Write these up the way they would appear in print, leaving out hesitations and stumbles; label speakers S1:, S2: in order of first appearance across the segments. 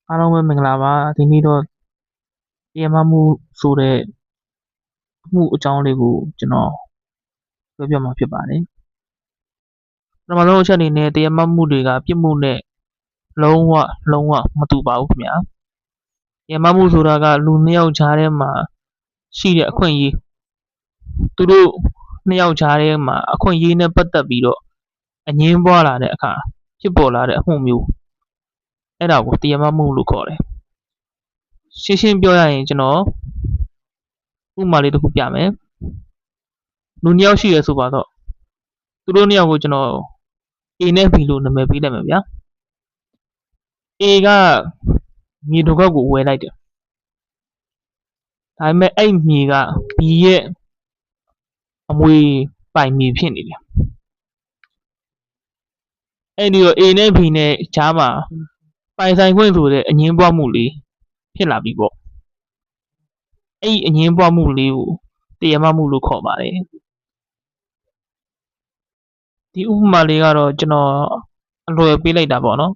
S1: အားလုံးပဲမင်္ဂလာပါဒီနေ့တော့တရားမမှုဆိုတဲ့အမှုအကြောင်းလေးကိုကျွန်တော်ပြောပြမှာဖြစ်ပါတယ်ပထမဆုံးအချက်အနေနဲ့တရားမမှုတွေကပြစ်မှုနဲ့လုံးဝမတူပါဘူးခင်ဗျာတရားမမှုဆိုတာကလူနှစ်ယောက်ကြားထဲမှာရှိတဲ့အခွင့်အရေးသူတို့နှစ်ယောက်ကြားထဲမှာအခွင့်အရေးနဲ့ပတ်သက်ပြီးတော့အငြင်းပွားလာတဲ့အခါဖြစ်ပေါ်လာတဲ့အမှုမျိုးအဲ့ဒါကိုတရားမမှုလို့ခေါ်တယ်ရှင်းပြောရရင်ကျွန်တော်ဥပမာလေးတစ်ခုပြမယ်လူနှစ်ယောက်ရှိရဆိုပါတော့သူတို့နှစ်ယောက်ကိုကျွန်တော် A နဲ့ B လို့နာမည်ပေးလိုက်မယ်ဗျာ A ကမြေတစ်ခွက်ကိုဝယ်လိုက်တယ်ဒါပေမဲ့အဲ့မြေက B ရဲ့အမွေပိုင်မြေဖြစ်နေတယ်အဲ့ဒီတော့ A နဲ့ B နဲ့ကြားမှာပိုင်ဆိုင်ခွင့်ဆိုတဲ့အငြင်းပွားမှုလေးဖြစ်လာပြီပေါ့အဲ့အငြင်းပွားမှုလေးကိုတရားမမှုလို့ခေါ်ပါတယ်ဒီဥပမာလေးကတော့ကျွန်တော်အလွယ်ပေးလိုက်တာပေါ့နော်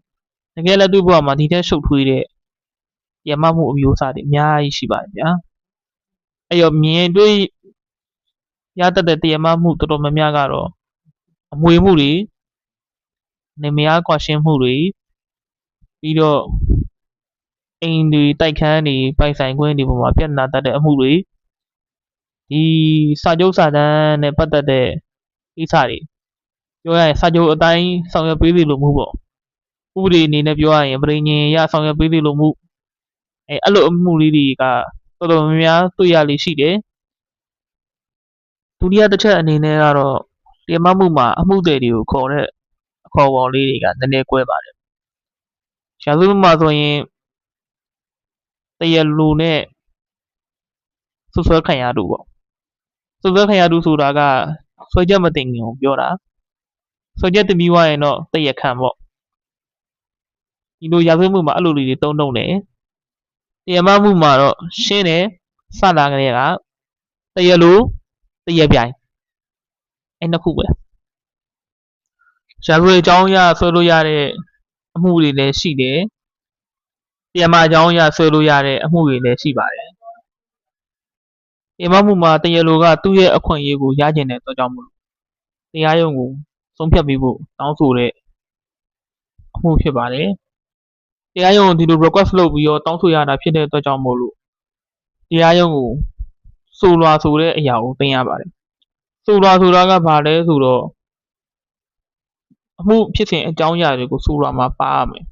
S1: တကယ်လည်းသူ့ဘဝမှာဒီထက်ရှုပ်ထွေးတဲ့တရားမမှုအမျိုးအစားတွေအများကြီးရှိပါတယ်ဗျာအဲ့တော့မြင်တွေ့ရတတ်တဲ့တရားမမှုတော်တော်များများကတော့အမွေမှုတွေနေမယားကွာရှင်းမှုတွေပြီးတော့အိမ်တွေတိုက်ခန်းတွေပိုင်ဆိုင်ခွင့်တွေပေါ်မှာပြဿနာတတ်တဲ့အမှုတွေဒီစာချုပ်စာတမ်းနဲ့ပတ်သက်တဲ့ကိစ္စတွေပြောရရင်စာချုပ်အတိုင်းဆောင်ရွက်ပေးသလိုမှုပေါ့ဥပဒေအနေနဲ့ပြောရရင်ပြည်ညင်ရဆောင်ရွက်ပေးသလိုမှုအဲ့လိုအမှုလေးတွေကတော်တော်များများတွေ့ရလေးရှိတယ်ဒုတိယတစ်ချက်အနေနဲ့ကတော့တရားမမှုမှာအမှုတွေကိုခေါ်တဲ့အခေါ်အဝေါ်လေးတွေကနည်းနည်းကွဲပါတယ်ရာဇဝတ်မှာဆိုရင်တရားလိုနဲ့ဆွဆွဲခံရသူပေါ့ဆွဆွဲခံရသူဆိုတာကဆွဲချက်မတင်ခင်ကိုပြောတာဆွဲချက်တင်ပြီးွားရင်တော့တရားခံပေါ့ဒီလိုရာဇဝတ်မှုမှာအဲ့လိုလေးတွေတုံးတယ်တရားမမှုမှာတော့ရှင်းတယ်စလာကြတဲ့ကတရားလိုတရားပြိုင်အဲ့နှစ်ခုပဲရာဇဝတ်အကြောင်းအရဆွဲလို့ရတဲ့အမှုတွေလည်းရှိတယ်တရားမအကြောင်းအရဆွဲလို့ရတဲ့အမှုတွေလည်းရှိပါတယ်တရားမမှုမှာတရားလိုကသူ့ရဲ့အခွင့်အရေးကိုရကျင်တဲ့အတွက်ကြောင့်မို့တရားရုံးကိုဆုံးဖြတ်ပေးဖို့တောင်းဆိုတဲ့အမှုဖြစ်ပါတယ်တရားရုံးကိုဒီလို request လုပ်ပြီးတော့တောင်းဆိုရတာဖြစ်တဲ့အတွက်ကြောင့်မို့လို့တရားရုံးကိုဆိုလွာဆိုတဲ့အရာကိုတင်ရပါတယ်ဆိုလွာဆိုတာကဘာလဲဆိုတော့အမှုဖြစ်စဉ်အကြောင်းအရာတွေကိုဆိုလွာမှာပါရမယ်